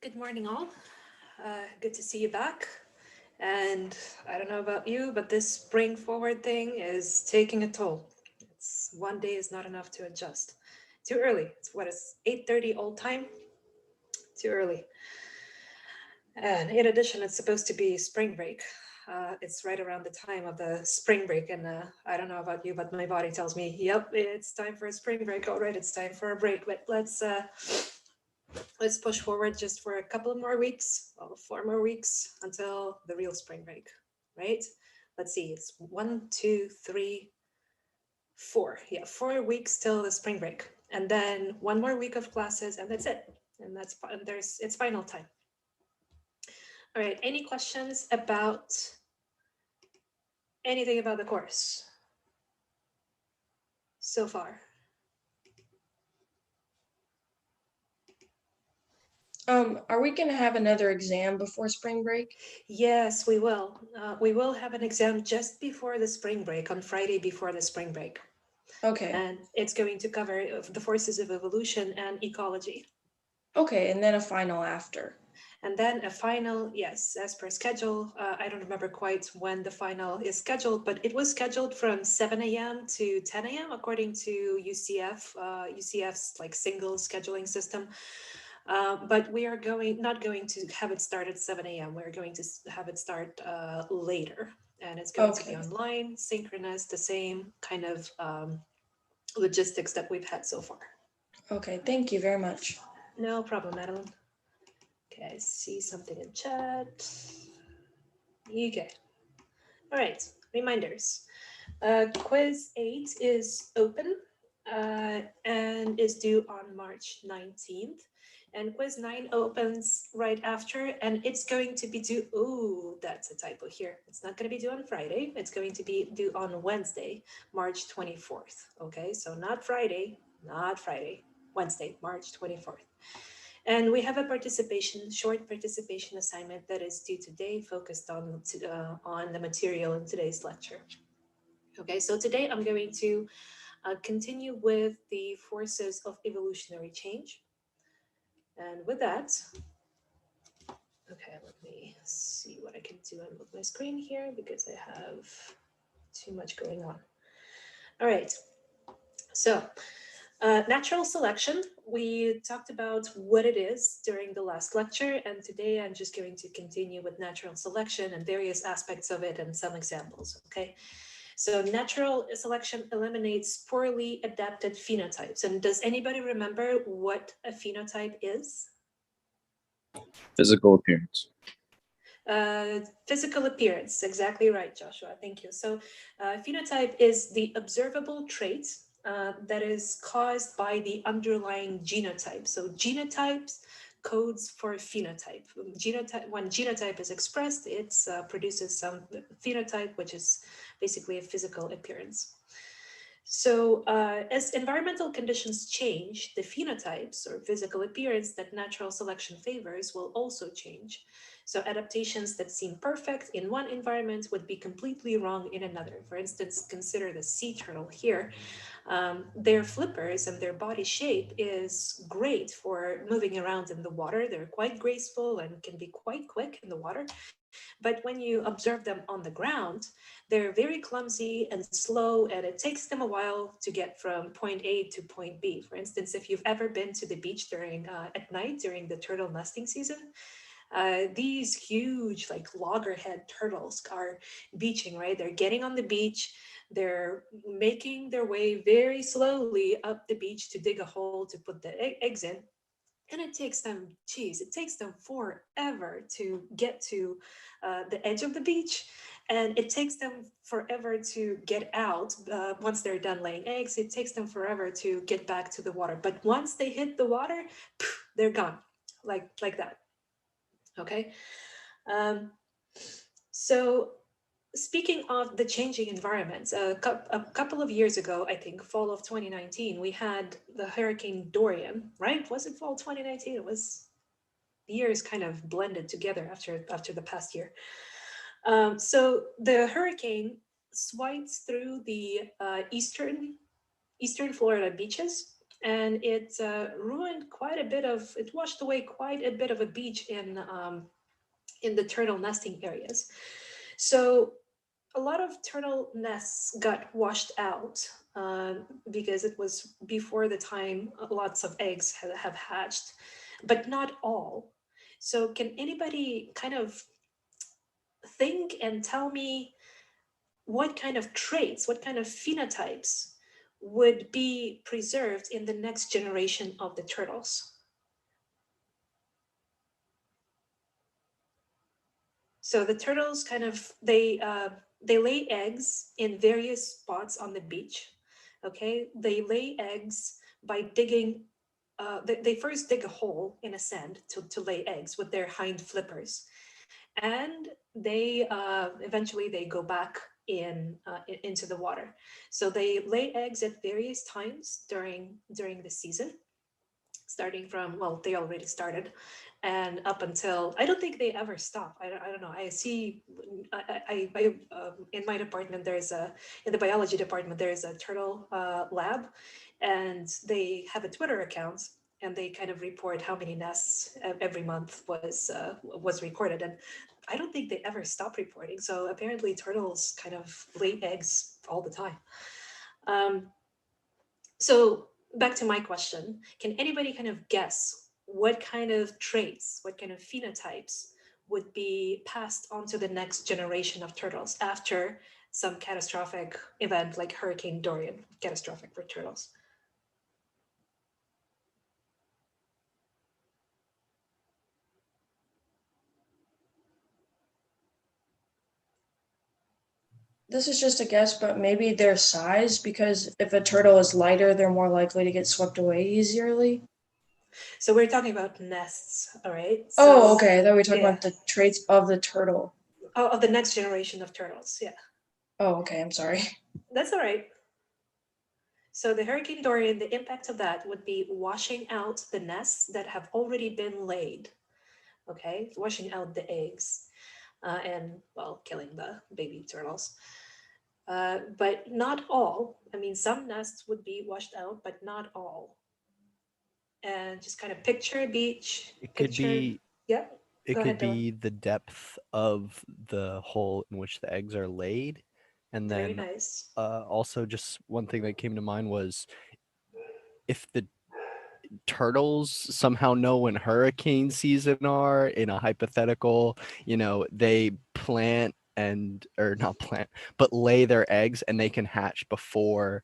Good morning, all. Good to see you back. And I don't know about you, but this spring forward thing is taking a toll. It's one day is not enough to adjust. Too early. It's 8:30 old time. Too early. And in addition, it's supposed to be spring break. It's right around the time of the spring break, and I don't know about you, but my body tells me, "Yep, it's time for a spring break. All right, it's time for a break." But let's push forward just for a couple of more weeks, well, 4 more weeks until the real spring break, right? Let's see, it's 1, 2, 3, 4. Yeah, 4 weeks till the spring break, and then one more week of classes, and that's it. And there's it's final time. All right. Any questions about anything about the course so far? Are we going to have another exam before spring break? Yes, we will. We will have an exam just before the spring break, on Friday before the spring break. Okay. And it's going to cover the forces of evolution and ecology. Okay, and then a final after. And then a final, yes, as per schedule. I don't remember quite when the final is scheduled, but it was scheduled from 7 a.m. to 10 a.m. according to UCF's like single scheduling system. But we are not going to have it start at 7 a.m. We're going to have it start later. And it's going to be Okay. online, synchronous, the same kind of logistics that we've had so far. Okay, thank you very much. No problem, Madeline. Okay, I see something in chat. Okay. All right. Reminders. Quiz 8 is open and is due on March 19th. And quiz 9 opens right after, and it's going to be due. Oh, that's a typo here. It's not going to be due on Friday. It's going to be due on Wednesday, March 24th. Okay, so not Friday, Wednesday, March 24th. And we have a short participation assignment that is due today, focused on the material in today's lecture. Okay, so today I'm going to continue with the forces of evolutionary change. And with that, okay, let me see what I can do with my screen here because I have too much going on. All right, so natural selection, we talked about what it is during the last lecture, and today I'm just going to continue with natural selection and various aspects of it and some examples, okay? So natural selection eliminates poorly adapted phenotypes. And does anybody remember what a phenotype is? Physical appearance. Physical appearance, exactly right, Joshua. Thank you. So, phenotype is the observable trait that is caused by the underlying genotype. So, genotypes codes for phenotype. When genotype is expressed, it produces some phenotype, which is basically a physical appearance. So, as environmental conditions change, the phenotypes or physical appearance that natural selection favors will also change. So, adaptations that seem perfect in one environment would be completely wrong in another. For instance, consider the sea turtle here. Their flippers and their body shape is great for moving around in the water. They're quite graceful and can be quite quick in the water. But when you observe them on the ground, they're very clumsy and slow, and it takes them a while to get from point A to point B. For instance, if you've ever been to the beach at night during the turtle nesting season, these huge like loggerhead turtles are beaching, right? They're getting on the beach, they're making their way very slowly up the beach to dig a hole to put the eggs in. And it takes them, geez, it takes them forever to get to the edge of the beach. And it takes them forever to get out. Once they're done laying eggs, it takes them forever to get back to the water. But once they hit the water, they're gone, like that. Okay. Um, so speaking of the changing environments, a couple of years ago, I think fall of 2019, we had the Hurricane Dorian, right? Was it fall 2019? It was, the years kind of blended together after the past year. So the hurricane swipes through the eastern Florida beaches, and it ruined quite a bit of, it washed away quite a bit of a beach in the turtle nesting areas. So a lot of turtle nests got washed out because it was before the time lots of eggs have hatched, but not all. So, can anybody kind of think and tell me what kind of traits, what kind of phenotypes would be preserved in the next generation of the turtles? So the turtles kind of they lay eggs in various spots on the beach. Okay, they lay eggs by digging. They first dig a hole in a sand to lay eggs with their hind flippers, and they eventually they go back into the water. So they lay eggs at various times during the season, starting from, well, they already started, and up until, I don't think they ever stop. I don't know, I see, in my department there's a, in the biology department there's a turtle lab, and they have a Twitter account, and they kind of report how many nests every month was recorded, and I don't think they ever stop reporting. So apparently turtles kind of lay eggs all the time. um, so back to my question, can anybody kind of guess what kind of traits, what kind of phenotypes would be passed on to the next generation of turtles after some catastrophic event like Hurricane Dorian, catastrophic for turtles? This is just a guess, but maybe their size, because if a turtle is lighter, they're more likely to get swept away easily. So we're talking about nests, all right? Oh, So okay. I thought we were talking yeah, about the traits of the turtle. of the next generation of turtles, yeah. Oh, okay. I'm sorry. That's all right. So the Hurricane Dorian, the impact of that would be washing out the nests that have already been laid, okay? Washing out the eggs, and, well, killing the baby turtles. But not all. I mean, some nests would be washed out, but not all. And just kind of picture a beach, It could picture, be yeah, it go could ahead, Dylan. be the depth of the hole in which the eggs are laid. And Very then nice. also just one thing that came to mind was if the turtles somehow know when hurricane season are in a hypothetical, they plant and or not plant, but lay their eggs and they can hatch before,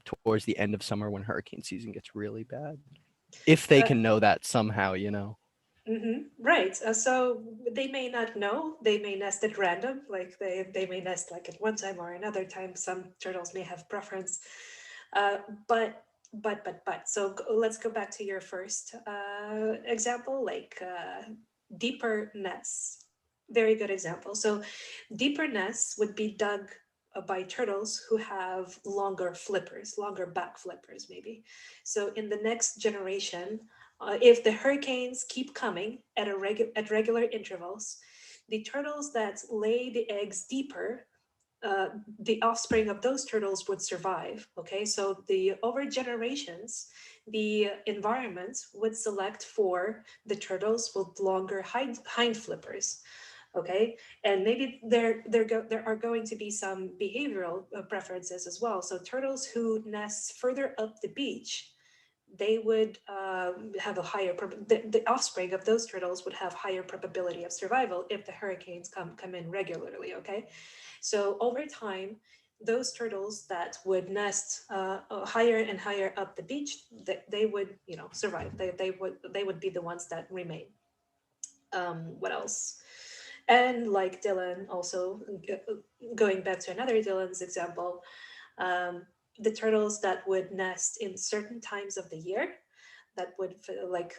towards the end of summer when hurricane season gets really bad. If they Uh, can know that somehow. right. So they may not know. They may nest at random. Like they may nest like at one time or another time. Some turtles may have preference. Uh, but so let's go back to your first example, like deeper nests. Very good example. So deeper nests would be dug by turtles who have longer flippers, longer back flippers, maybe. So in the next generation, if the hurricanes keep coming at regular intervals, the turtles that lay the eggs deeper, the offspring of those turtles would survive. Okay, so the over generations, the environment would select for the turtles with longer hind flippers. Okay, and maybe there are going to be some behavioral preferences as well. So turtles who nest further up the beach, they would have a higher the offspring of those turtles would have higher probability of survival if the hurricanes come in regularly. Okay, so over time, those turtles that would nest higher and higher up the beach, they would, survive. They would be the ones that remain. What else? And like Dylan, also going back to another Dylan's example, um, the turtles that would nest in certain times of the year, that would like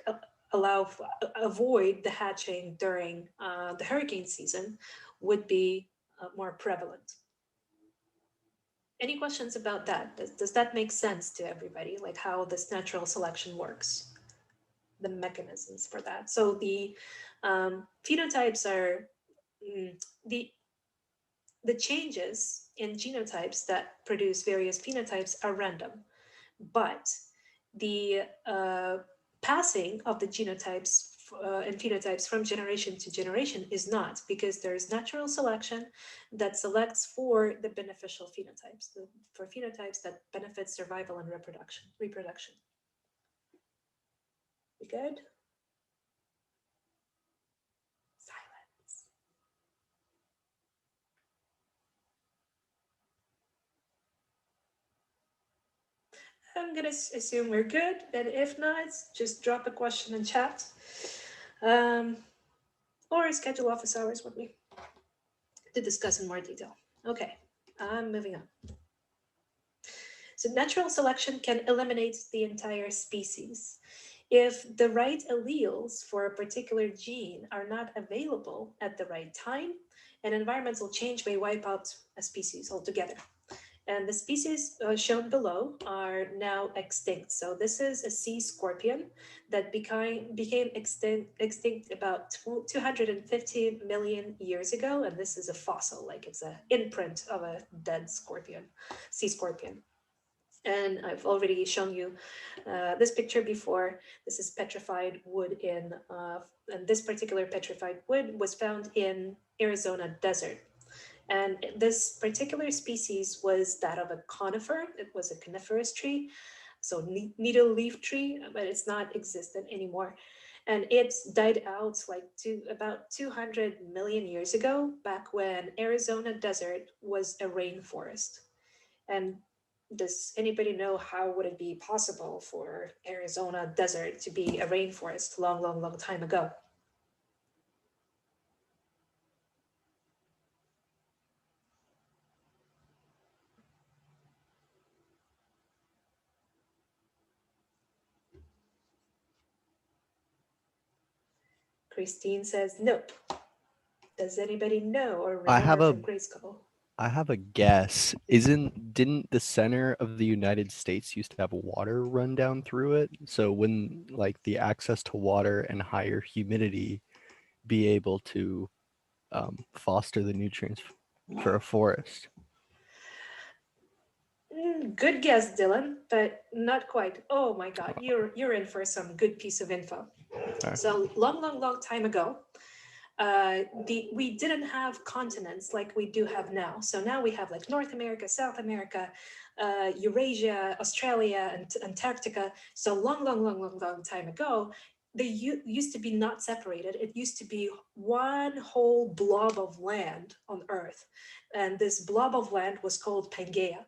allow avoid the hatching during the hurricane season, would be more prevalent. Any questions about that? Does that make sense to everybody? Like how this natural selection works, the mechanisms for that. So the phenotypes are the changes in genotypes that produce various phenotypes are random. But the passing of the genotypes and phenotypes from generation to generation is not, because there's natural selection that selects for the beneficial phenotypes, for phenotypes that benefit survival and reproduction. We good? Silence. I'm gonna assume we're good, and if not, just drop a question in chat, um, or schedule office hours with me to discuss in more detail. Okay, I'm moving on. So natural selection can eliminate the entire species. If the right alleles for a particular gene are not available at the right time, an environmental change may wipe out a species altogether. And the species shown below are now extinct. So this is a sea scorpion that became extinct about 250 million years ago. And this is a fossil, like it's an imprint of a dead scorpion, sea scorpion. And I've already shown you this picture before. This is petrified wood and this particular petrified wood was found in Arizona desert. And this particular species was that of a conifer. It was a coniferous tree, so needle leaf tree, but it's not existent anymore. And it's died out like to about 200 million years ago, back when Arizona desert was a rainforest. And does anybody know how would it be possible for Arizona desert to be a rainforest long, long, long time ago? Christine says nope. Does anybody know or I have remember a from grade school? I have a guess. Didn't the center of the United States used to have water run down through it? So wouldn't like the access to water and higher humidity be able to foster the nutrients for a forest? Good guess, Dylan, but not quite. Oh my God, you're in for some good piece of info. Okay. So long, long, long time ago, we didn't have continents like we do have now. So now we have like North America, South America, Eurasia, Australia, and Antarctica. So long, long, long, long, long time ago, they used to be not separated. It used to be one whole blob of land on Earth, and this blob of land was called Pangaea.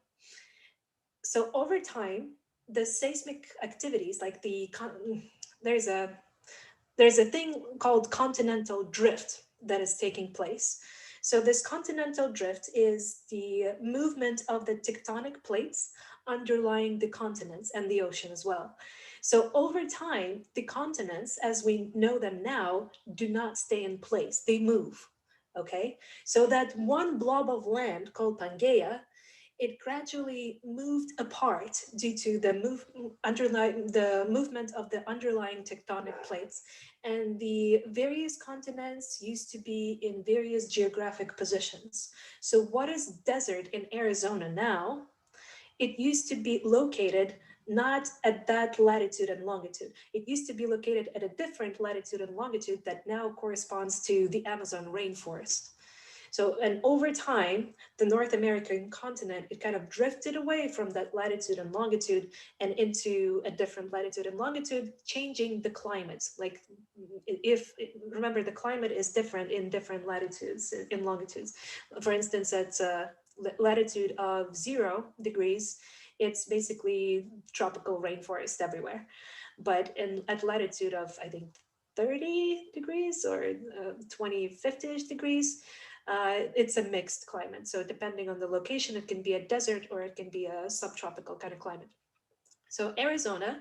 So over time, the seismic activities, like there's a there's a thing called continental drift that is taking place. So this continental drift is the movement of the tectonic plates underlying the continents and the ocean as well. So over time, the continents, as we know them now, do not stay in place, they move. Okay, so that one blob of land called Pangaea, it gradually moved apart due to the movement of the underlying tectonic plates, and the various continents used to be in various geographic positions. So what is desert in Arizona now? It used to be located not at that latitude and longitude. It used to be located at a different latitude and longitude that now corresponds to the Amazon rainforest. So, and over time, the North American continent, it kind of drifted away from that latitude and longitude and into a different latitude and longitude, changing the climate. Like, if remember, the climate is different in different latitudes, in longitudes. For instance, at latitude of 0 degrees, it's basically tropical rainforest everywhere. But at latitude of, I think, 30 degrees or 50-ish degrees, it's a mixed climate. So depending on the location, it can be a desert or it can be a subtropical kind of climate. So Arizona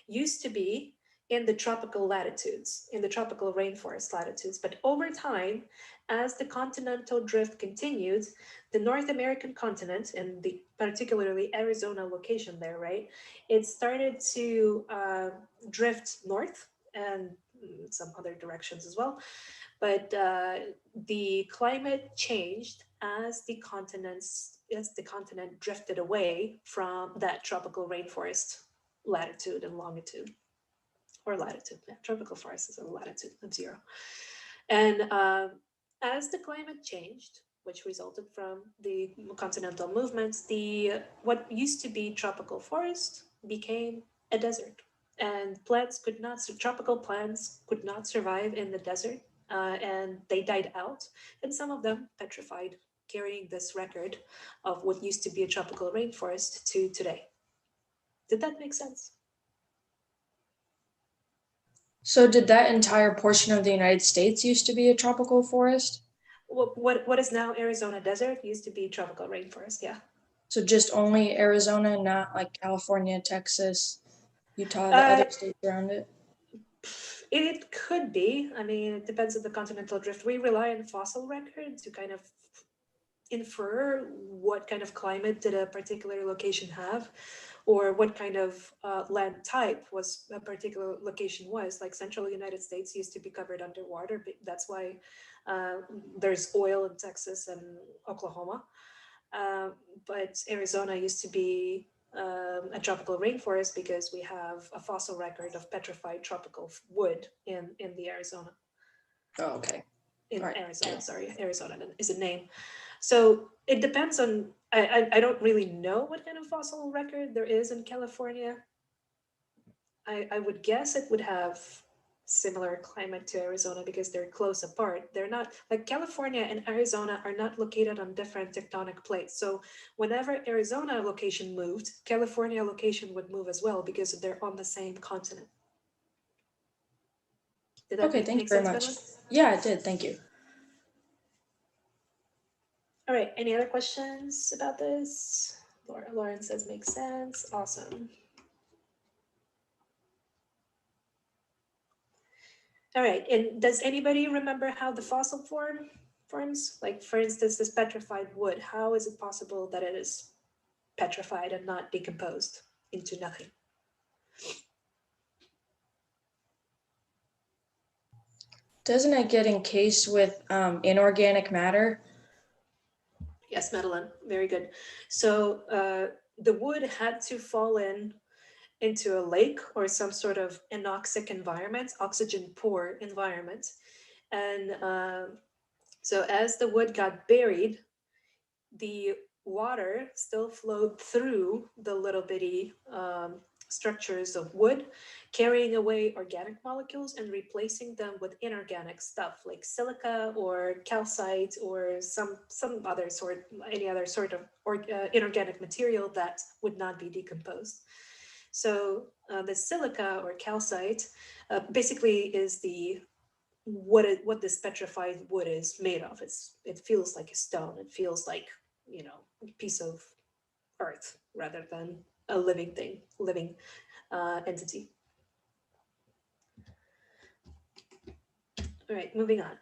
used to be in the tropical latitudes, in the tropical rainforest latitudes. But over time, as the continental drift continued, the North American continent, and the particularly Arizona location there, right, it started to drift north and some other directions as well. But the climate changed as the continent drifted away from that tropical rainforest latitude and longitude, or latitude. Yeah, tropical forest is a latitude of 0. And as the climate changed, which resulted from the continental movements, the what used to be tropical forest became a desert, and tropical plants could not survive in the desert, and they died out, and some of them petrified, carrying this record of what used to be a tropical rainforest to today. Did that make sense? So did that entire portion of the United States used to be a tropical forest? What is now Arizona desert used to be tropical rainforest. Yeah. So just only Arizona, not like California, Texas, Utah, the Uh, other states around it? it could be. I mean, it depends on the continental drift. We rely on fossil record to kind of infer what kind of climate did a particular location have, or what kind of land type was a particular location was. Like central United States used to be covered underwater. That's why uh, there's oil in Texas and Oklahoma. Uh, but Arizona used to be a tropical rainforest because we have a fossil record of petrified tropical wood in the Arizona. Oh, okay. In All right. Arizona, sorry, Arizona is a name. So it depends on. I don't really know what kind of fossil record there is in California. I would guess it would have similar climate to Arizona because they're close apart. They're not like California and Arizona are not located on different tectonic plates. So whenever Arizona location moved, California location would move as well because they're on the same continent. Did that Okay, thank you make very sense, much. Benwood? Yeah, it did. Thank you. All right, any other questions about this? Lauren says makes sense. Awesome. All right, and does anybody remember how the fossil forms? Like, for instance, this petrified wood, how is it possible that it is petrified and not decomposed into nothing? Doesn't it get encased with inorganic matter? Yes, Madeline, very good. So the wood had to fall into a lake or some sort of anoxic environment, oxygen poor environment. And so as the wood got buried, the water still flowed through the little bitty structures of wood, carrying away organic molecules and replacing them with inorganic stuff like silica or calcite or some other sort, any other sort of inorganic material that would not be decomposed. So the silica or calcite basically is the what this petrified wood is made of. It feels like a stone. It feels like, you know, a piece of earth rather than a living thing, living entity. All right, moving on.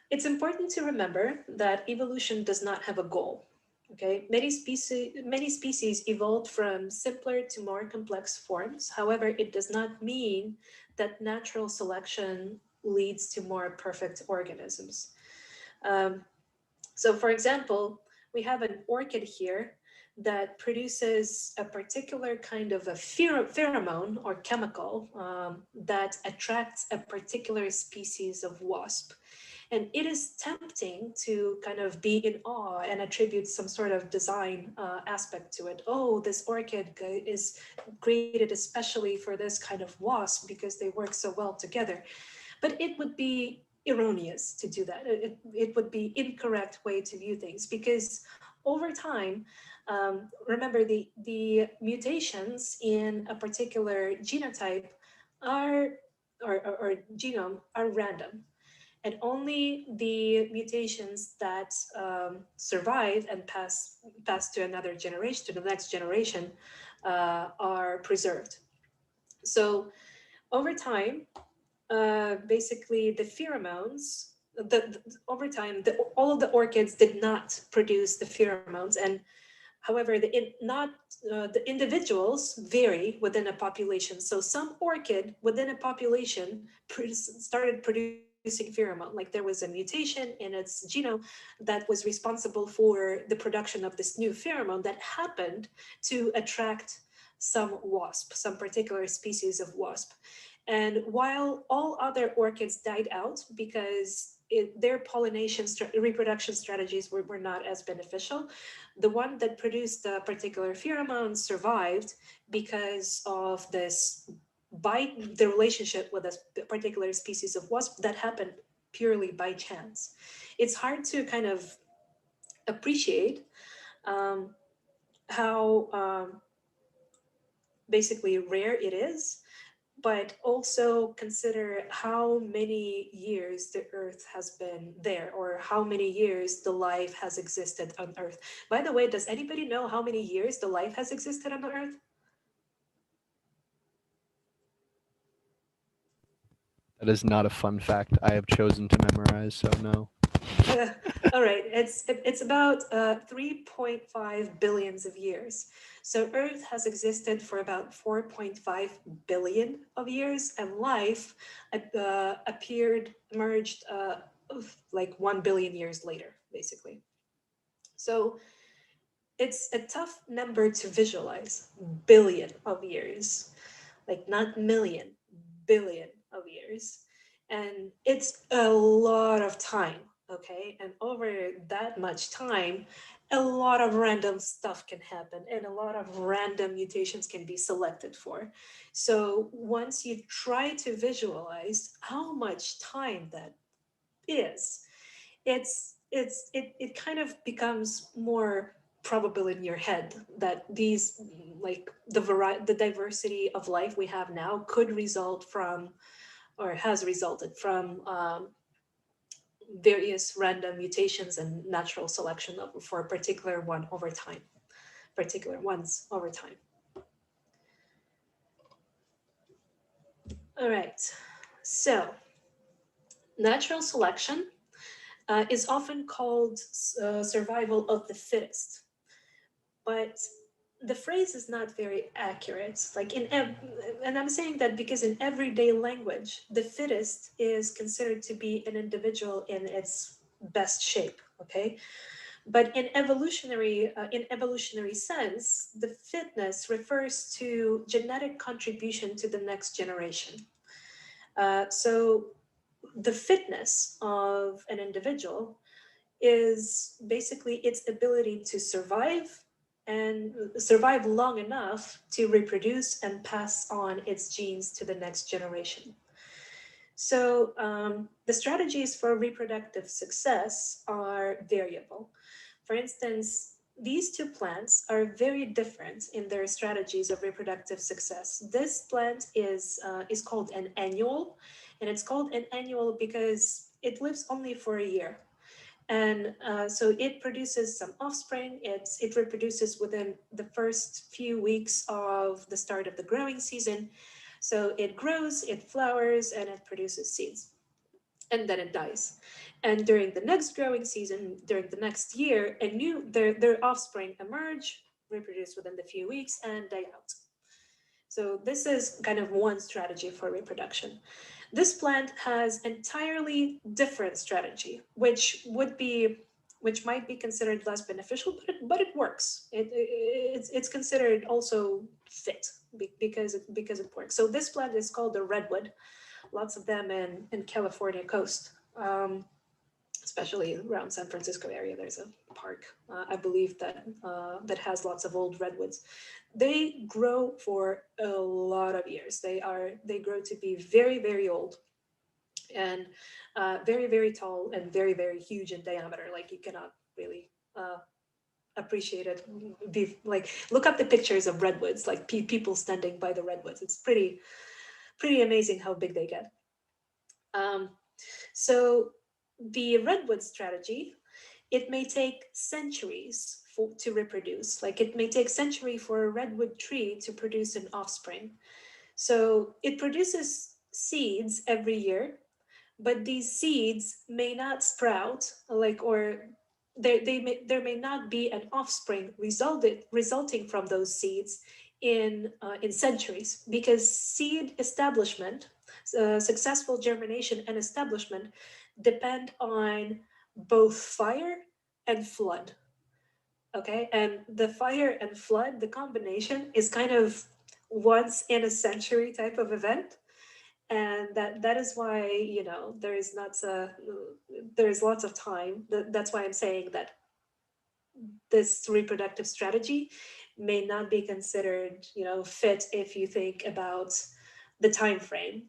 It's important to remember that evolution does not have a goal. Okay, many species evolved from simpler to more complex forms. However, it does not mean that natural selection leads to more perfect organisms. Um, so, for example, we have an orchid here that produces a particular kind of a pheromone or chemical that attracts a particular species of wasp. And it is tempting to kind of be in awe and attribute some sort of design aspect to it. Oh, this orchid is created especially for this kind of wasp because they work so well together. But it would be erroneous to do that. It would be incorrect way to view things because over time, remember the mutations in a particular genotype are or genome are random, and only the mutations that survive and pass to another generation, to the next generation, are preserved. So over time, basically the pheromones, over time, all of the orchids did not produce the pheromones, and However, the individuals vary within a population. So some orchid within a population started producing pheromone. Like there was a mutation in its genome that was responsible for the production of this new pheromone that happened to attract some wasp, some particular species of wasp. And while all other orchids died out because their reproduction strategies were not as beneficial, the one that produced the particular pheromone survived because of this, by the relationship with a particular species of wasp that happened purely by chance. It's hard to kind of appreciate um, how basically rare it is, but also consider how many years the earth has been there, or how many years the life has existed on earth. By the way, does anybody know how many years the life has existed on the earth? That is not a fun fact I have chosen to memorize, so no. All right, it's about 3.5 billions of years. So Earth has existed for about 4.5 billion of years, and life emerged like 1 billion years later, basically. So it's a tough number to visualize. Billion of years, like not million, billion of years. And it's a lot of time, okay? And over that much time, a lot of random stuff can happen and a lot of random mutations can be selected for. So once you try to visualize how much time that is, it kind of becomes more probable in your head that these, like the diversity of life we have now could result from, or has resulted from, various random mutations and natural selection for a particular one over time, particular ones over time. All right, so natural selection is often called survival of the fittest, but the phrase is not very accurate. Like and I'm saying that because in everyday language, the fittest is considered to be an individual in its best shape. Okay, but in evolutionary sense, the fitness refers to genetic contribution to the next generation. So the fitness of an individual is basically its ability to survive and survive long enough to reproduce and pass on its genes to the next generation. So the strategies for reproductive success are variable. For instance, these two plants are very different in their strategies of reproductive success. This plant is called an annual, and it's called an annual because it lives only for a year. And so it produces some offspring. It reproduces within the first few weeks of the start of the growing season. So it grows, it flowers, and it produces seeds, and then it dies. And during the next growing season, during the next year, their offspring emerge, reproduce within the few weeks, and die out. So this is kind of one strategy for reproduction. This plant has entirely different strategy, which might be considered less beneficial, but it works. It's considered also fit because it works. So this plant is called the redwood. Lots of them in California coast. Especially around San Francisco area, there's a park, I believe, that has lots of old redwoods. They grow for a lot of years. They grow to be very, very old, and very, very tall, and very, very huge in diameter. Like you cannot really appreciate it. Like look up the pictures of redwoods, like people standing by the redwoods. It's pretty amazing how big they get. Um, so the redwood strategy, it may take centuries to reproduce. Like it may take century for a redwood tree to produce an offspring. So it produces seeds every year, but these seeds may not sprout, like, or there may not be an offspring resulting from those seeds in centuries, because seed establishment, successful germination and establishment, depend on both fire and flood. Okay, and the fire and flood, the combination is kind of once in a century type of event, and that is why, there is not a there is lots of time. That's why I'm saying that this reproductive strategy may not be considered, fit if you think about the time frame.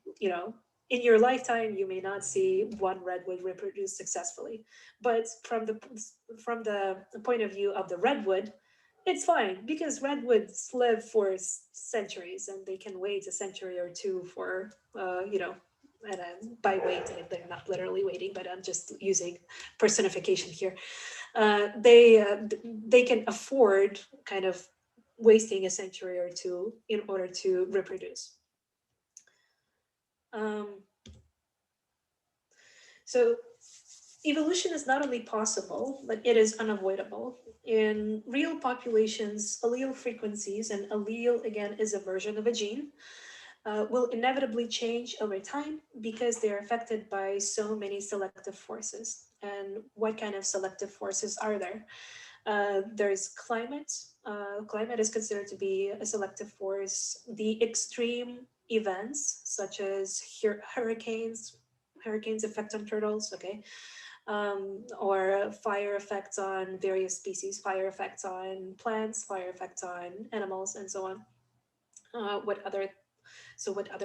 In your lifetime, you may not see one redwood reproduce successfully, but from the point of view of the redwood, it's fine, because redwoods live for centuries, and they can wait a century or two for, and by waiting, they're not literally waiting, but I'm just using personification here. They can afford kind of wasting a century or two in order to reproduce. Um, so evolution is not only possible, but it is unavoidable. In real populations, allele frequencies, and allele again is a version of a gene, will inevitably change over time because they are affected by so many selective forces. And what kind of selective forces are there? There's climate. Climate is considered to be a selective force. The extreme events, such as hurricanes affect on turtles, okay, or fire effects on various species, fire effects on plants, fire effects on animals, and so on. What other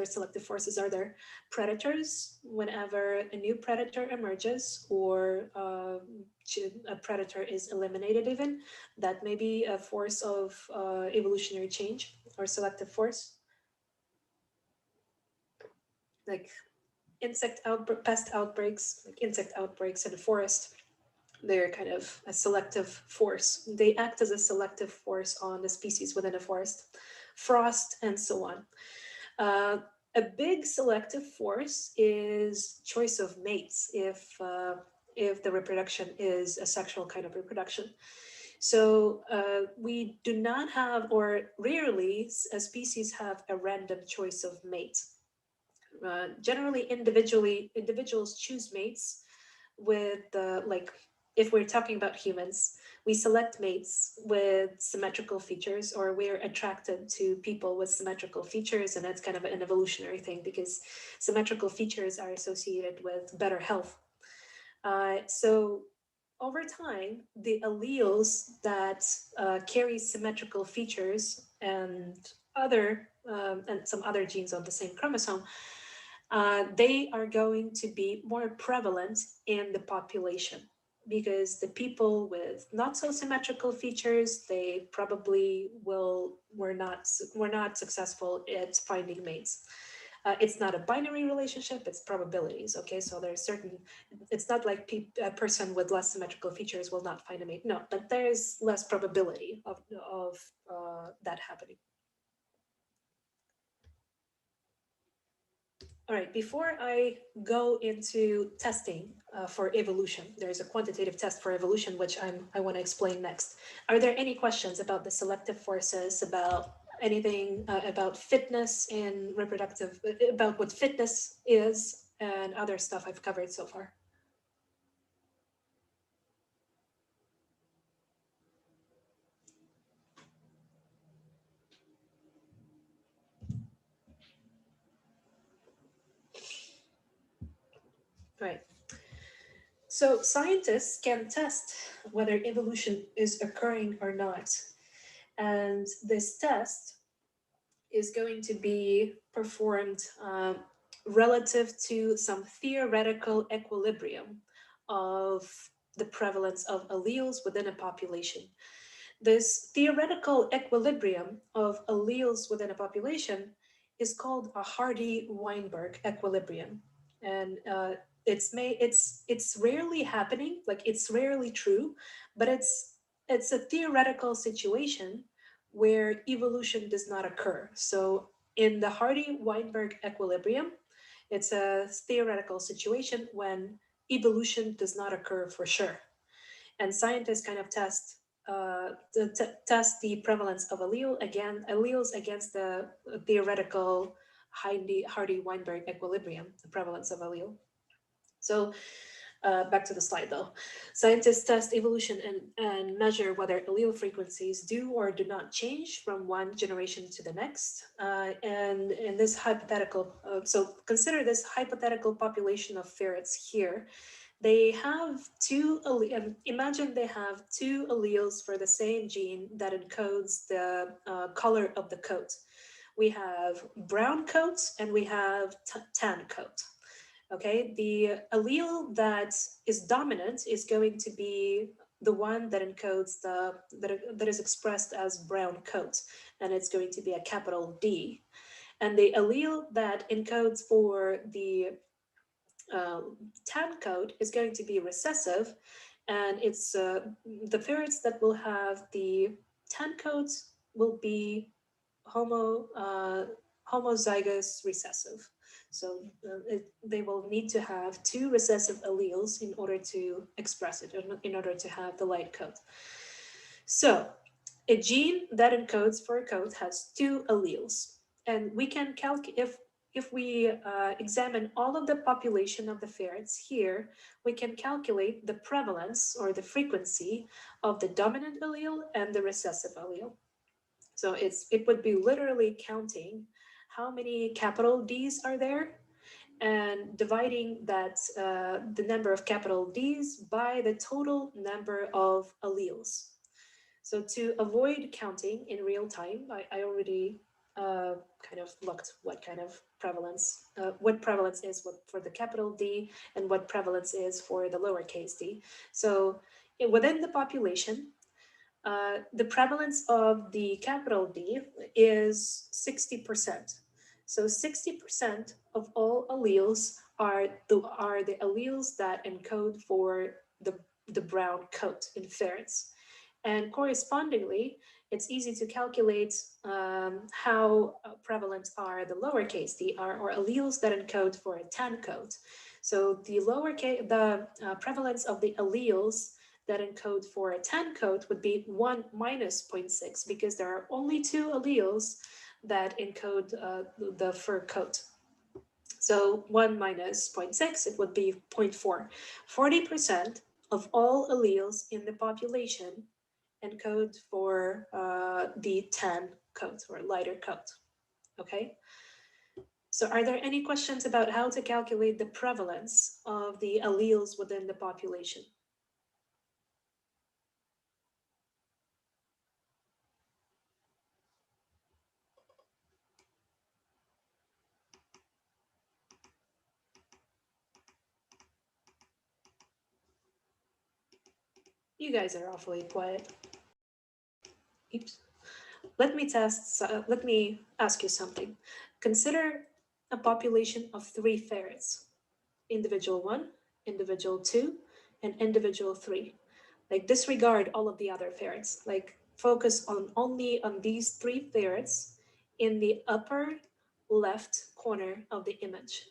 selective forces are there? Predators. Whenever a new predator emerges, or a predator is eliminated, even, that may be a force of evolutionary change or selective force. Like pest outbreaks, like insect outbreaks in the forest, they're kind of a selective force. They act as a selective force on the species within a forest. Frost, and so on. Uh, a big selective force is choice of mates, if the reproduction is a sexual kind of reproduction. So we do not have, or rarely, a species have a random choice of mates. Generally, individuals choose mates with like, if we're talking about humans, we select mates with symmetrical features, or we're attracted to people with symmetrical features, and that's kind of an evolutionary thing, because symmetrical features are associated with better health. So over time, the alleles that carry symmetrical features and some other genes on the same chromosome, they are going to be more prevalent in the population, because the people with not so symmetrical features, they probably were not successful at finding mates. It's not a binary relationship, it's probabilities. Okay, so there's certain, it's not like a person with less symmetrical features will not find a mate. No, but there is less probability of that happening. All right, before I go into testing for evolution, there's a quantitative test for evolution, which I want to explain next. Are there any questions about the selective forces, about anything about fitness in reproductive, about what fitness is, and other stuff I've covered so far? Right. So scientists can test whether evolution is occurring or not. And this test is going to be performed relative to some theoretical equilibrium of the prevalence of alleles within a population. This theoretical equilibrium of alleles within a population is called a Hardy-Weinberg equilibrium, and it's rarely happening, like it's rarely true, but it's a theoretical situation where evolution does not occur. So in the Hardy-Weinberg equilibrium, it's a theoretical situation when evolution does not occur for sure. And scientists kind of test the prevalence of alleles against the theoretical Hardy-Weinberg equilibrium, the prevalence of allele. So back to the slide though. Scientists test evolution and measure whether allele frequencies do or do not change from one generation to the next. And in this hypothetical, so consider this hypothetical population of ferrets here. They have imagine they have two alleles for the same gene that encodes the color of the coat. We have brown coat and we have tan coat. Okay, the allele that is dominant is going to be the one that encodes that is expressed as brown coat, and it's going to be a capital D. And the allele that encodes for the tan coat is going to be recessive, and it's the ferrets that will have the tan coats will be homozygous recessive. So they will need to have two recessive alleles in order to express it, in order to have the light coat. So a gene that encodes for a coat has two alleles, and we can calculate if we examine all of the population of the ferrets here, we can calculate the prevalence or the frequency of the dominant allele and the recessive allele. So it would be literally counting how many capital D's are there and dividing that the number of capital D's by the total number of alleles. So to avoid counting in real time, I already kind of looked what kind of prevalence, what prevalence is for the capital D and what prevalence is for the lowercase d. So within the population, the prevalence of the capital D is 60%. So 60% of all alleles are the alleles that encode for the brown coat in ferrets. And correspondingly, it's easy to calculate how prevalent are the lowercase d or alleles that encode for a tan coat. So the prevalence of the alleles that encode for a tan coat would be 1 minus 0.6 because there are only two alleles that encode the fur coat. So 1 minus 0.6, it would be 0.4. 40% of all alleles in the population encode for the tan coat or lighter coat. Okay. So are there any questions about how to calculate the prevalence of the alleles within the population? You guys are awfully quiet. Oops. Let me ask you something. Consider a population of 3 ferrets, individual 1, individual 2, and individual 3. Like disregard all of the other ferrets. Like focus only on these 3 ferrets in the upper left corner of the image.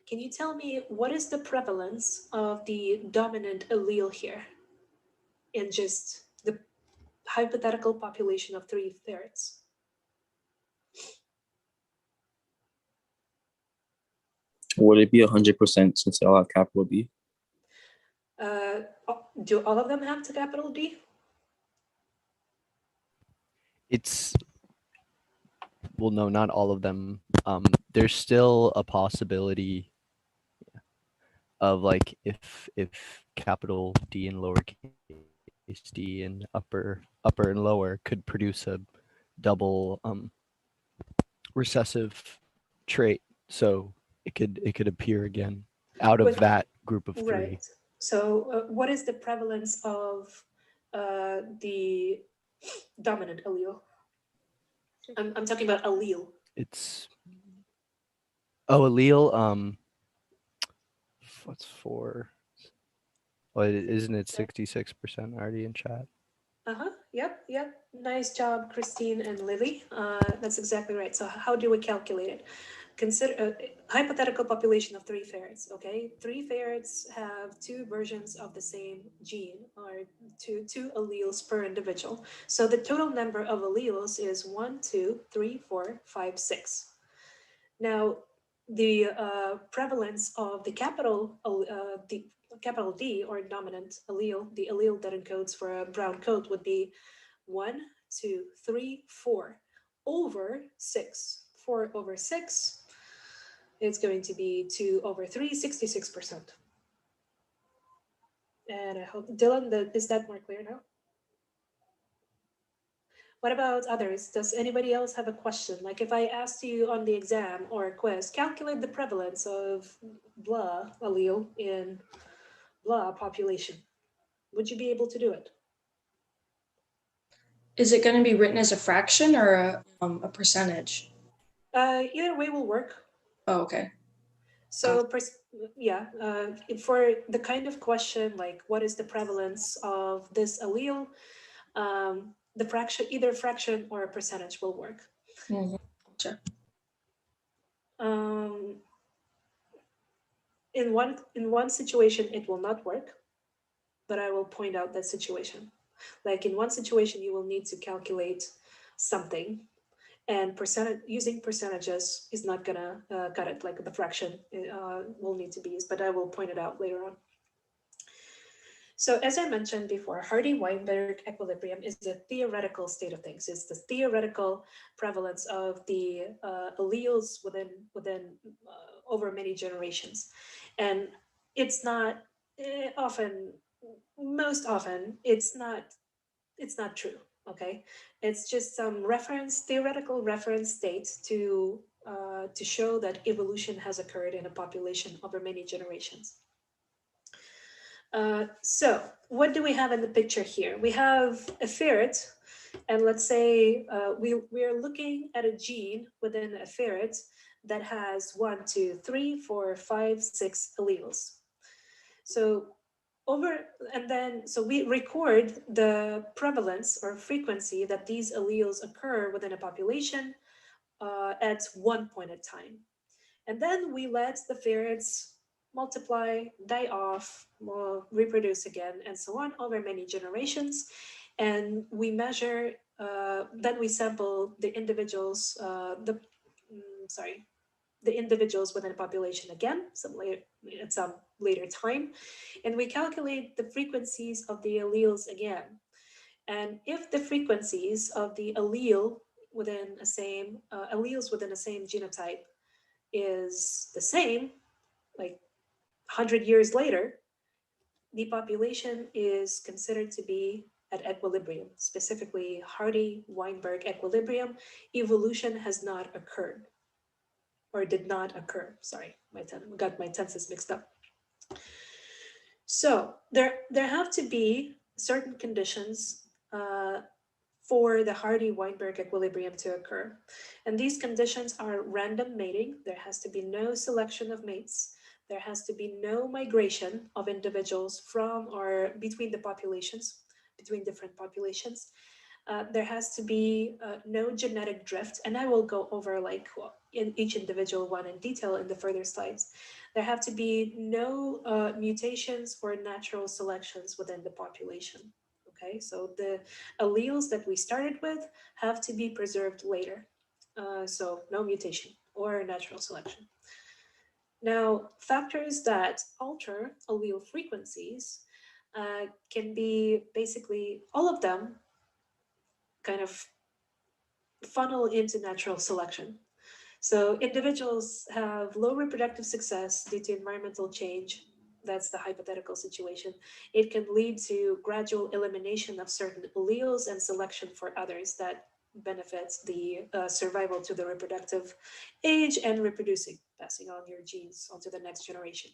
Can you tell me what is the prevalence of the dominant allele here in just the hypothetical population of 3 ferrets? Would it be 100% since they all have capital D? Do all of them have the capital D? It's well, no, not all of them. There's still a possibility of like if capital D and lowercase d and upper and lower could produce a double recessive trait, so it could appear again out of But- that group of 3. Right. So what is the prevalence of the dominant allele? I'm talking about allele. It's allele. What's 4? Well, isn't it 66% already in chat? Yep. Nice job, Christine and Lily. That's exactly right. So how do we calculate it? consider a hypothetical population of 3 ferrets. Okay, 3 ferrets have 2 versions of the same gene, or two alleles per individual. So the total number of alleles is 1, 2, 3, 4, 5, 6. Now, the prevalence of the capital D, or dominant allele, the allele that encodes for a brown coat, would be 1, 2, 3, 4 over 6. 4 over 6, it's going to be 2 over 3, 66%. And I hope, Dylan, is that more clear now? What about others? Does anybody else have a question? Like if I asked you on the exam or a quiz, calculate the prevalence of blah allele in blah population, would you be able to do it? Is it going to be written as a fraction or a percentage? Either way will work. Oh, okay. So, yeah, for the kind of question like what is the prevalence of this allele, the fraction, either fraction or a percentage will work. Mm-hmm. Sure. In one situation, it will not work, but I will point out that situation. Like in one situation, you will need to calculate something, and using percentages is not gonna cut it. Like the fraction will need to be used, but I will point it out later on. So as I mentioned before, Hardy-Weinberg equilibrium is a theoretical state of things. It's the theoretical prevalence of the alleles within over many generations, and it's not most often it's not true. Okay, it's just some theoretical reference state to show that evolution has occurred in a population over many generations. So what do we have in the picture here? We have a ferret, and let's say we are looking at a gene within a ferret that has 1, 2, 3, 4, 5, 6 alleles. So so we record the prevalence or frequency that these alleles occur within a population at one point in time. And then we let the ferrets multiply, die off, reproduce again, and so on over many generations. And we measure, then we sample the individuals, the individuals within a population again, at some later time, and we calculate the frequencies of the alleles again. And if the frequencies of the alleles within the same genotype is the same, like 100 years later, the population is considered to be at equilibrium, specifically Hardy-Weinberg equilibrium. Evolution has not occurred, or did not occur. Sorry, got my tenses mixed up. So there have to be certain conditions for the Hardy-Weinberg equilibrium to occur. And these conditions are random mating. There has to be no selection of mates. There has to be no migration of individuals from or between the populations, between different populations. There has to be no genetic drift, and I will go over in each individual one in detail in the further slides. There have to be no mutations or natural selections within the population. Okay, so the alleles that we started with have to be preserved later. So no mutation or natural selection. Now, factors that alter allele frequencies can be basically all of them kind of funnel into natural selection. So individuals have low reproductive success due to environmental change. That's the hypothetical situation. It can lead to gradual elimination of certain alleles and selection for others that benefits the survival to the reproductive age and reproducing, passing on your genes onto the next generation.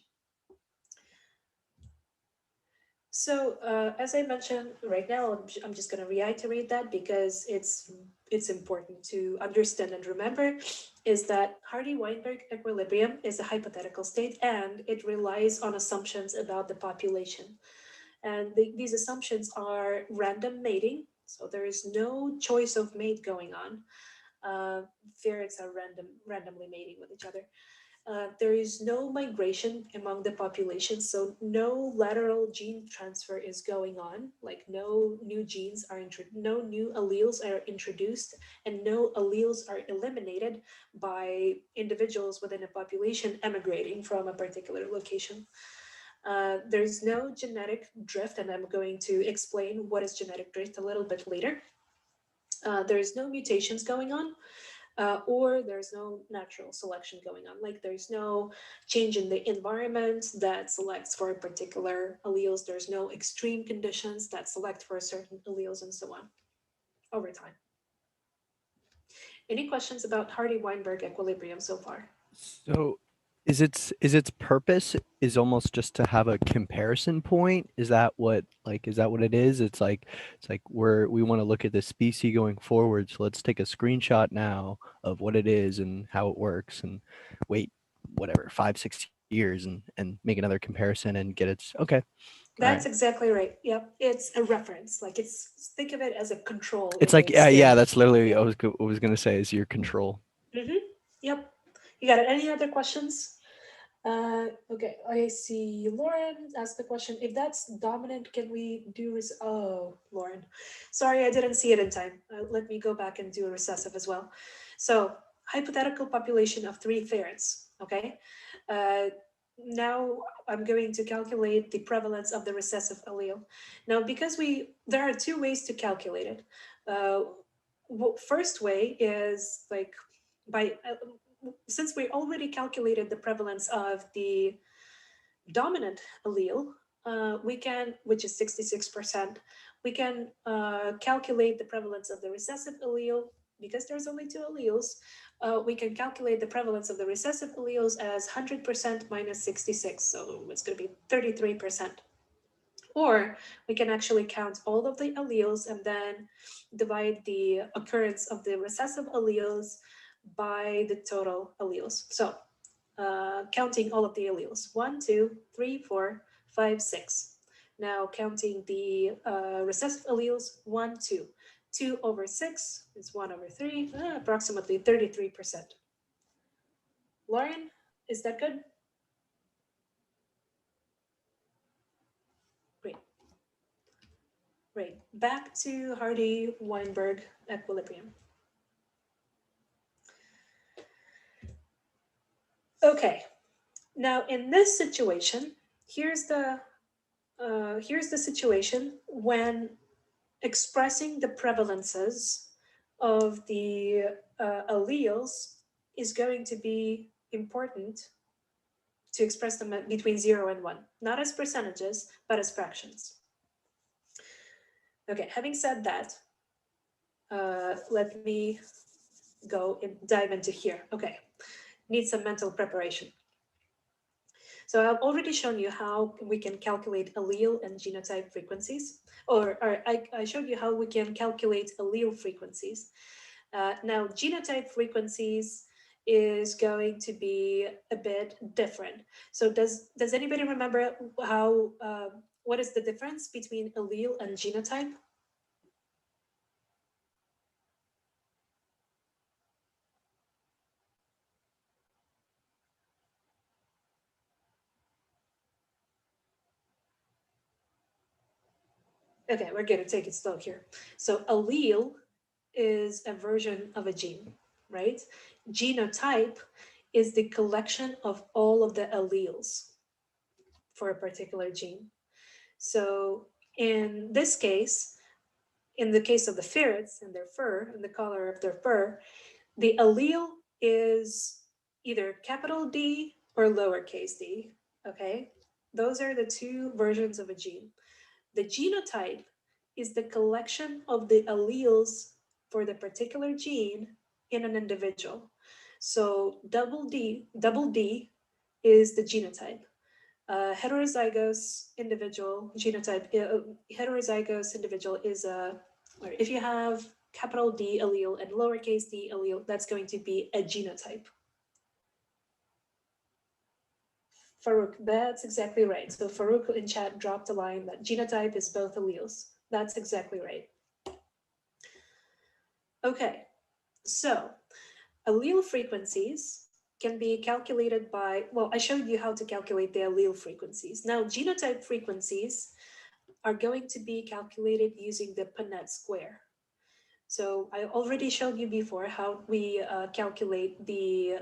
So as I mentioned right now, I'm just going to reiterate that because it's important to understand and remember, is that Hardy-Weinberg equilibrium is a hypothetical state and it relies on assumptions about the population. And these assumptions are random mating, so there is no choice of mate going on. Ferrets are randomly mating with each other. There is no migration among the population, so no lateral gene transfer is going on. Like no new genes are no new alleles are introduced, and no alleles are eliminated by individuals within a population emigrating from a particular location. There's no genetic drift, and I'm going to explain what is genetic drift a little bit later. There's no mutations going on, or there's no natural selection going on. Like there's no change in the environment that selects for particular alleles. There's no extreme conditions that select for certain alleles and so on over time. Any questions about Hardy-Weinberg equilibrium so far? So is its purpose is almost just to have a comparison point? Is that what it is? It's like we want to look at the species going forward, so let's take a screenshot now of what it is and how it works and wait whatever 5-6 years and make another comparison and get its okay. That's exactly right. Yep, it's a reference. Like think of it as a control. It's like that's literally I was gonna say is your control. Yep, you got it. Any other questions? Okay, I see Lauren asked the question, if that's dominant, can we do oh, Lauren, sorry, I didn't see it in time. Let me go back and do a recessive as well. So hypothetical population of 3 ferrets, okay? Now I'm going to calculate the prevalence of the recessive allele. Now, because there are 2 ways to calculate it. First way is like since we already calculated the prevalence of the dominant allele, we can, which is 66%, we can calculate the prevalence of the recessive allele. Because there's only 2 alleles, we can calculate the prevalence of the recessive alleles as 100% minus 66, so it's going to be 33%. Or we can actually count all of the alleles and then divide the occurrence of the recessive alleles by the total alleles. So counting all of the alleles, 1, 2, 3, 4, 5, 6. Now counting the recessive alleles, 1, 2. 2 over 6 is 1 over 3, approximately 33%. Lauren, is that good? Great. Great. Back to Hardy-Weinberg equilibrium. Okay. Now in this situation, here's the situation when expressing the prevalences of the alleles is going to be important to express them between 0 and 1, not as percentages, but as fractions. Okay, having said that, let me go and dive into here. Okay, need some mental preparation. So I've already shown you how we can calculate allele and genotype frequencies, or I showed you how we can calculate allele frequencies. Now, genotype frequencies is going to be a bit different. So does anybody remember how what is the difference between allele and genotype? Okay, we're going to take it slow here. So allele is a version of a gene, right? Genotype is the collection of all of the alleles for a particular gene. So in this case, in the case of the ferrets and their fur and the color of their fur, the allele is either capital D or lowercase d, okay? Those are the 2 versions of a gene. The genotype is the collection of the alleles for the particular gene in an individual. So double D is the genotype. Heterozygous individual genotype, heterozygous individual is or if you have capital D allele and lowercase d allele, that's going to be a genotype. Farouk, that's exactly right. So Farouk in chat dropped a line that genotype is both alleles. That's exactly right. Okay, So allele frequencies can be calculated by, well, I showed you how to calculate the allele frequencies. Now, genotype frequencies are going to be calculated using the Punnett square. So I already showed you before how we calculate the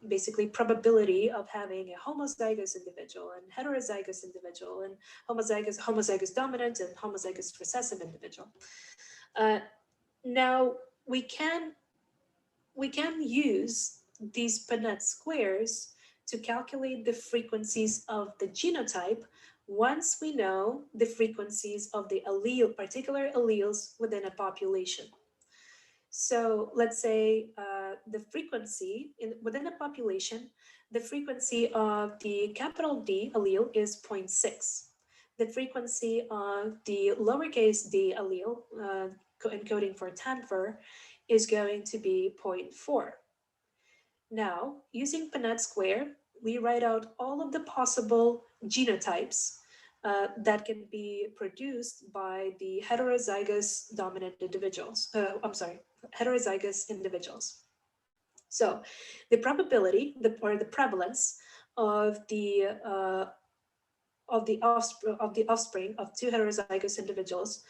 basically probability of having a homozygous individual and heterozygous individual and homozygous dominant and homozygous recessive individual. Uh, Now we can we can use these Punnett squares to calculate the frequencies of the genotype once we know the frequencies of the particular alleles within a population. So let's say the frequency within a population, the frequency of the capital D allele is 0.6. The frequency of the lowercase d allele, encoding for TANFR, is going to be 0.4. Now, using Punnett square, we write out all of the possible genotypes that can be produced by the heterozygous dominant individuals. Heterozygous individuals. So, the probability, or the prevalence of the offspring of two heterozygous individuals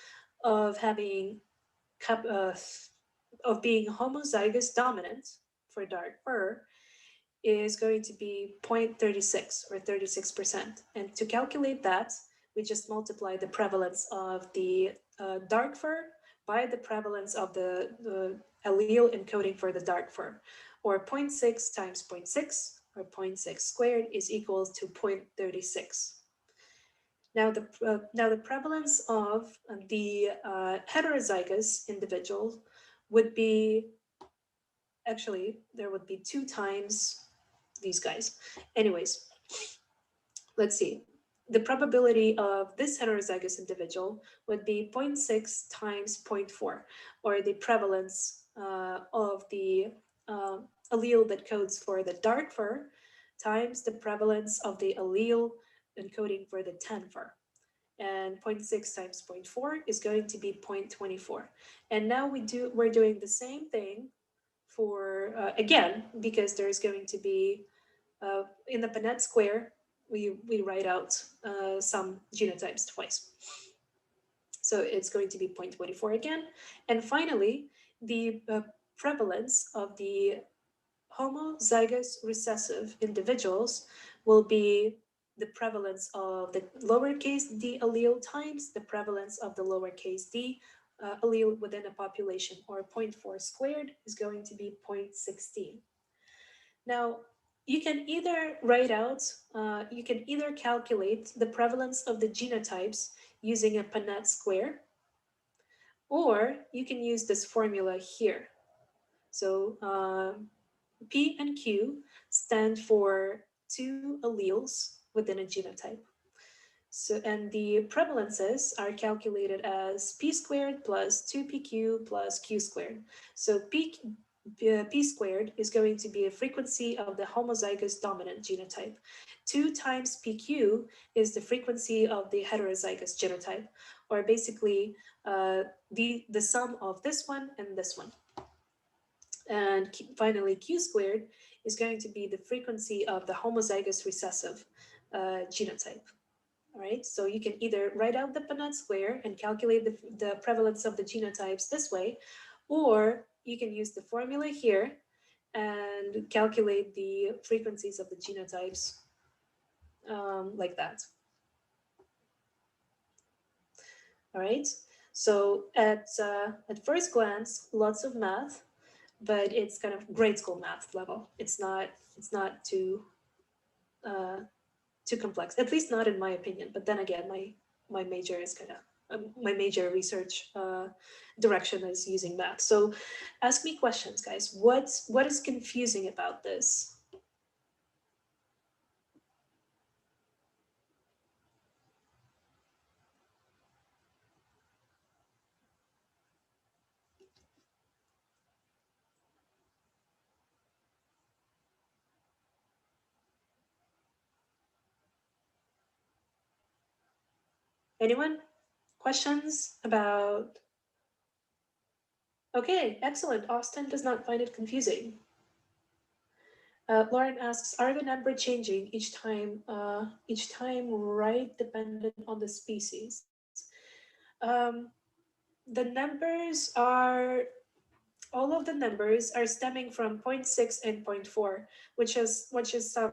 of having of being homozygous dominant for dark fur is going to be 0.36 or 36%. And to calculate that, we just multiply the prevalence of the dark fur by the prevalence of the allele encoding for the dark fur, or 0.6 times 0.6, or 0.6 squared, is equal to 0.36. Now the prevalence of the heterozygous individual would be, actually, there would be 2 times these guys. Anyways, let's see. The probability of this heterozygous individual would be 0.6 times 0.4, or the prevalence of the allele that codes for the dark fur times the prevalence of the allele encoding for the tan fur. And 0.6 times 0.4 is going to be 0.24. And now we're doing the same thing for, again, because there's going to be, in the Punnett square, we write out some genotypes twice. So it's going to be 0.24 again. And finally, the prevalence of the homozygous recessive individuals will be the prevalence of the lowercase d allele times the prevalence of the lowercase d allele within a population, or 0.4 squared is going to be 0.16. Now, you can either you can either calculate the prevalence of the genotypes using a Punnett square, or you can use this formula here. So P and Q stand for two alleles within a genotype. So, and the prevalences are calculated as P squared plus 2PQ plus Q squared. So P squared is going to be a frequency of the homozygous dominant genotype. 2 times PQ is the frequency of the heterozygous genotype, or basically the sum of this one and this one. And finally, Q squared is going to be the frequency of the homozygous recessive genotype. All right, so you can either write out the Punnett square and calculate the prevalence of the genotypes this way, or you can use the formula here and calculate the frequencies of the genotypes like that. All right, so at first glance, lots of math, but it's kind of grade school math level. It's not too too complex, at least not in my opinion. But then again, my major is kind of my major research direction is using math. So ask me questions, guys. What is confusing about this? Anyone? Questions about Okay, excellent. Austin does not find it confusing. Lauren asks, are the number changing each time, right, dependent on the species? Um, the numbers are all of the numbers are stemming from point 0.6 and point 0.4, which is some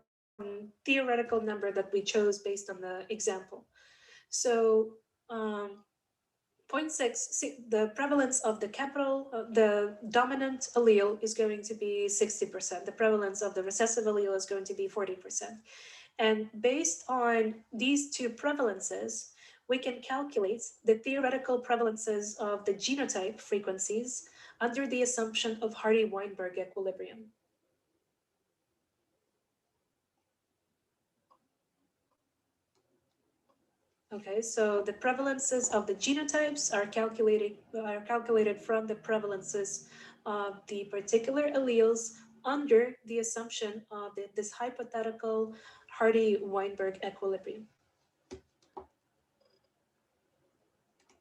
theoretical number that we chose based on the example. So um, point 0.6, the prevalence of the dominant allele is going to be 60%. The prevalence of the recessive allele is going to be 40%. And based on these two prevalences, we can calculate the theoretical prevalences of the genotype frequencies under the assumption of Hardy-Weinberg equilibrium. Okay, so the prevalences of the genotypes are calculated from the prevalences of the particular alleles under the assumption of this hypothetical Hardy-Weinberg equilibrium.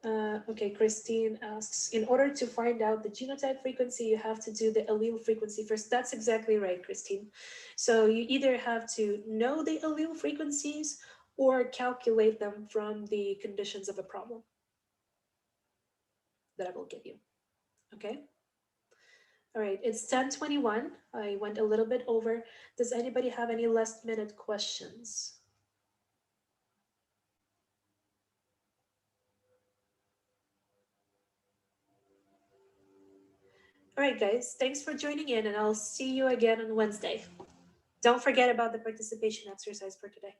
Okay, Christine asks, in order to find out the genotype frequency, you have to do the allele frequency first. That's exactly right, Christine. So you either have to know the allele frequencies or calculate them from the conditions of a problem that I will give you. Okay? All right, it's 10:21. I went a little bit over. Does anybody have any last minute questions? All right, guys, thanks for joining in, and I'll see you again on Wednesday. Don't forget about the participation exercise for today.